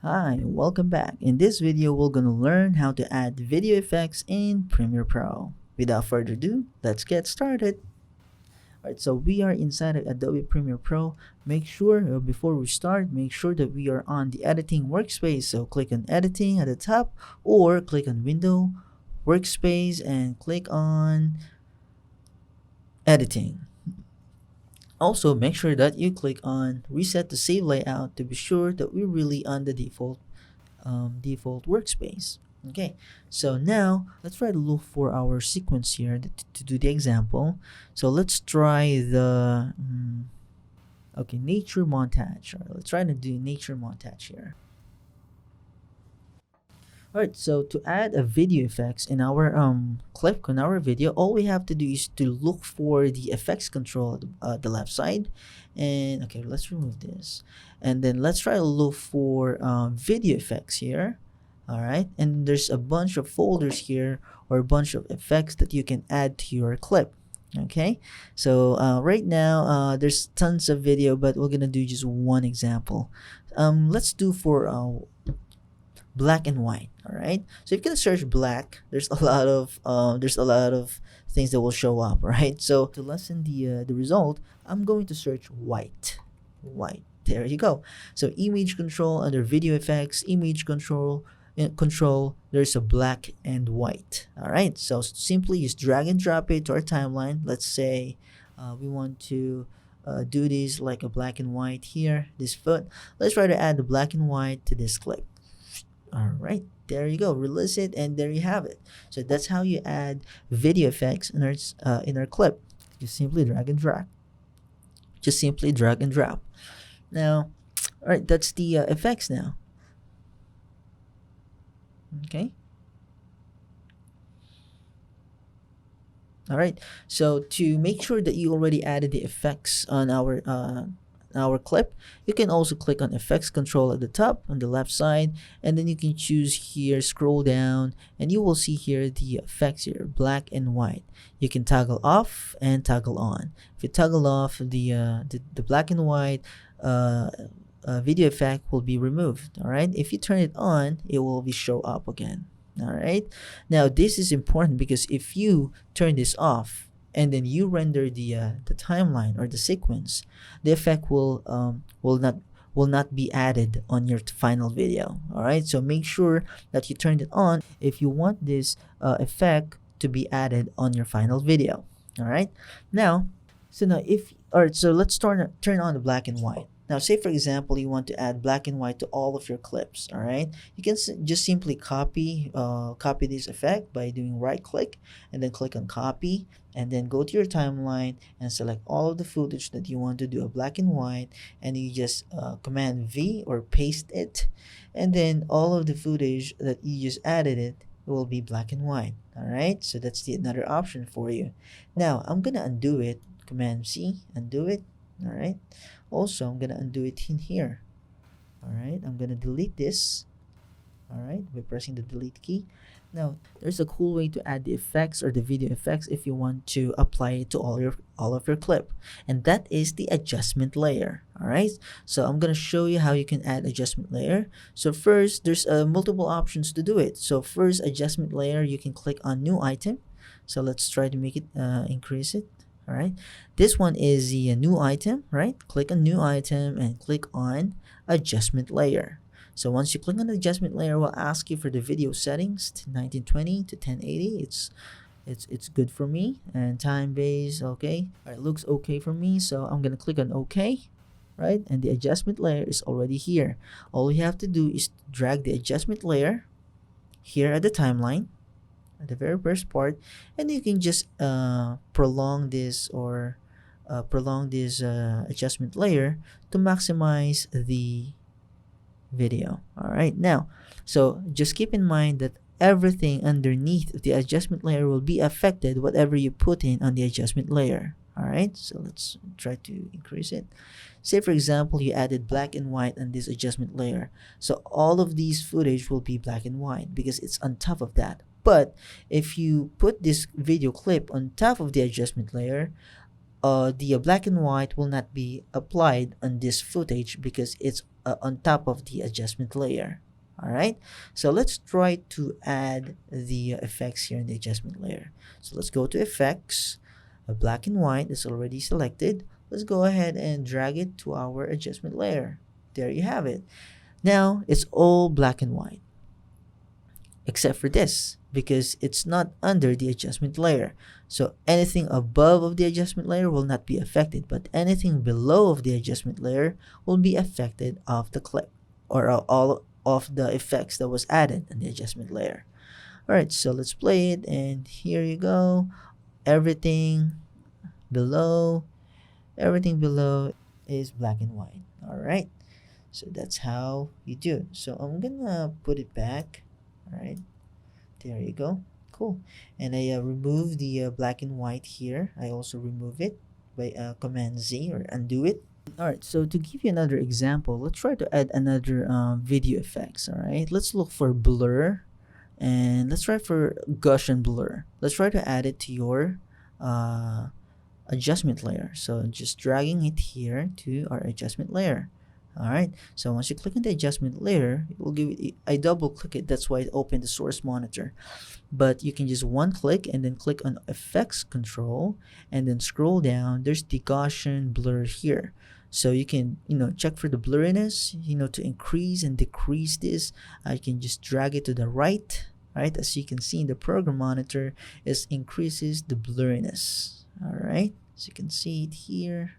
Hi, welcome back. In this video, we're going to learn how to add video effects in Premiere Pro. Without further ado, let's get started. Alright, so we are inside of Adobe Premiere Pro. Make sure, before we start, make sure that we are on the editing workspace. So click on editing at the top or click on window, workspace, and click on editing. Also, make sure that you click on reset to save layout to be sure that we're really on the default workspace. Okay, so now let's try to look for our sequence here to do the example. So let's try the nature montage. All right, let's try to do nature montage here. Alright, so to add a video effects in our clip on our video, all we have to do is to look for the effects control at the left side. And okay, let's remove this. And then let's try to look for video effects here. Alright, and there's a bunch of folders here or a bunch of effects that you can add to your clip. Okay, so right now there's tons of video, but we're gonna do just one example. Let's do for black and white. All right, so if you can search black, there's a lot of things that will show up, right? So to lessen the result, I'm going to search white. There you go. So image control under video effects, image control, there's a black and white. All right, so simply just drag and drop it to our timeline. Let's say we want to do this like a black and white here, this foot. Let's try to add the black and white to this clip. All right, there you go. Release it, and there you have it. So that's how you add video effects in our clip. Just simply drag and drop. Now, all right, that's the effects now. Okay. All right. So to make sure that you already added the effects on our clip, you can also click on effects control at the top on the left side, and then you can choose here, scroll down, and you will see here the effects here, black and white. You can toggle off and toggle on. If you toggle off, the black and white video effect will be removed. All right, if you turn it on, it will be show up again. All right, now this is important because if you turn this off and then you render the timeline or the sequence, the effect will not be added on your final video. All right, so make sure that you turn it on if you want this effect to be added on your final video. All right, now so let's turn on the black and white. Now, say for example, you want to add black and white to all of your clips. All right, you can just simply copy this effect by doing right click and then click on copy, and then go to your timeline and select all of the footage that you want to do a black and white, and you just command V or paste it, and then all of the footage that you just added it will be black and white. All right, so that's another option for you. Now I'm gonna undo it. Command C, undo it. All right, also I'm gonna undo it in here. All right, I'm gonna delete this. All right, by pressing the delete key. Now there's a cool way to add the effects or the video effects if you want to apply it to all of your clip, and that is the adjustment layer. All right, so I'm gonna show you how you can add adjustment layer. So first, there's multiple options to do it. So first, adjustment layer, you can click on new item. So let's try to make it increase it. All right, this one is the new item, right? Click on new item and click on adjustment layer. So once you click on the adjustment layer, we'll ask you for the video settings to 1920 to 1080. It's good for me, and time base, okay. All right, looks okay for me, so I'm gonna click on OK, right? And the adjustment layer is already here. All you have to do is drag the adjustment layer here at the timeline, at the very first part, and you can just prolong this adjustment layer to maximize the video. All right, now so just keep in mind that everything underneath the adjustment layer will be affected whatever you put in on the adjustment layer. All right, so let's try to increase it. Say for example, you added black and white on this adjustment layer, so all of these footage will be black and white because it's on top of that. But if you put this video clip on top of the adjustment layer, the black and white will not be applied on this footage because it's on top of the adjustment layer. All right, so let's try to add the effects here in the adjustment layer. So let's go to effects. Black and white is already selected. Let's go ahead and drag it to our adjustment layer. There you have it. Now it's all black and white except for this, because it's not under the adjustment layer. So anything above of the adjustment layer will not be affected, but anything below of the adjustment layer will be affected of the clip, or all of the effects that was added in the adjustment layer. All right, so let's play it, and here you go. Everything below is black and white. All right, so that's how you do it. So I'm gonna put it back. All right, there you go. Cool. And I remove the black and white here. I also remove it by Command Z, or undo it. All right, so to give you another example, let's try to add another video effects. All right, let's look for blur, and let's try for Gaussian blur. Let's try to add it to your adjustment layer. So just dragging it here to our adjustment layer. All right, so once you click on the adjustment layer, it will give it, I double click it, that's why it opened the source monitor. But you can just one click and then click on effects control and then scroll down. There's the Gaussian blur here. So you can, check for the blurriness, to increase and decrease this. I can just drag it to the right, as you can see in the program monitor, it increases the blurriness. All right, so you can see it here.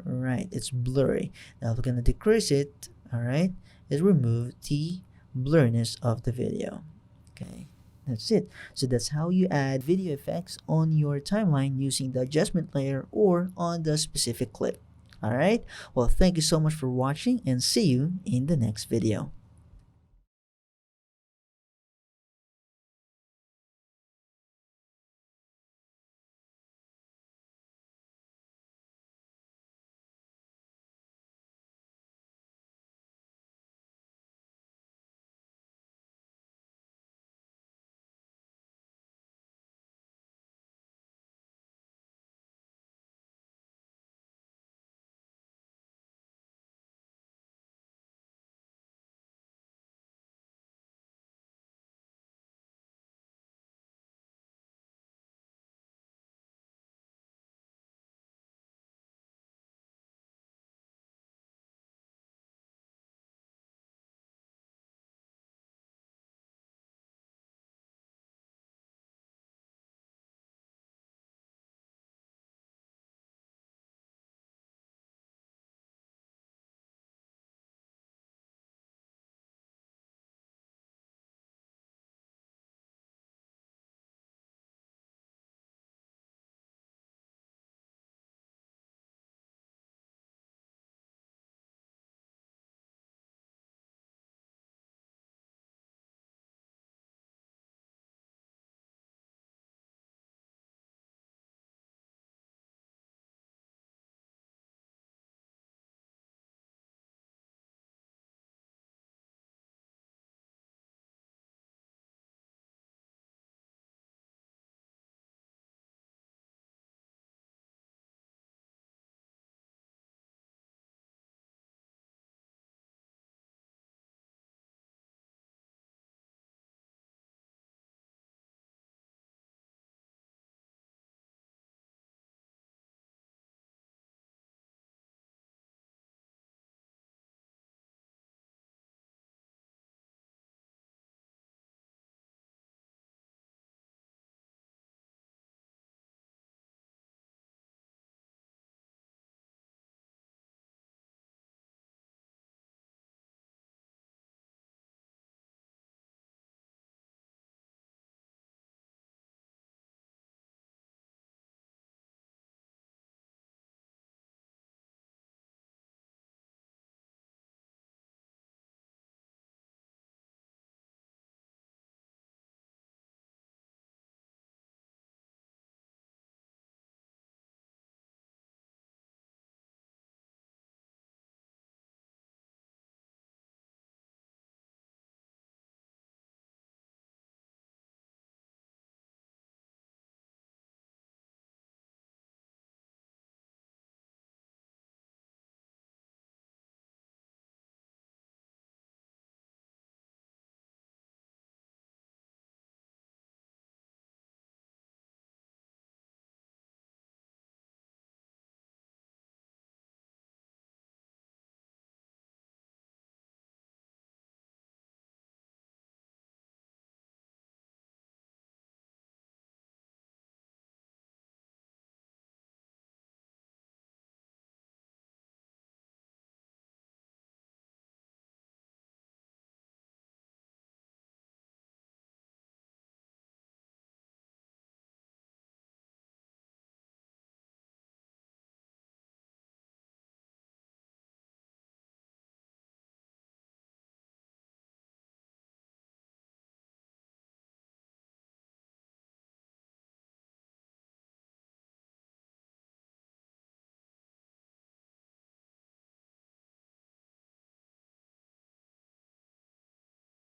All right, it's blurry. Now we're gonna decrease it. All right, it remove the blurriness of the video. Okay, that's it. So that's how you add video effects on your timeline using the adjustment layer or on the specific clip. All right, well, thank you so much for watching, and see you in the next video.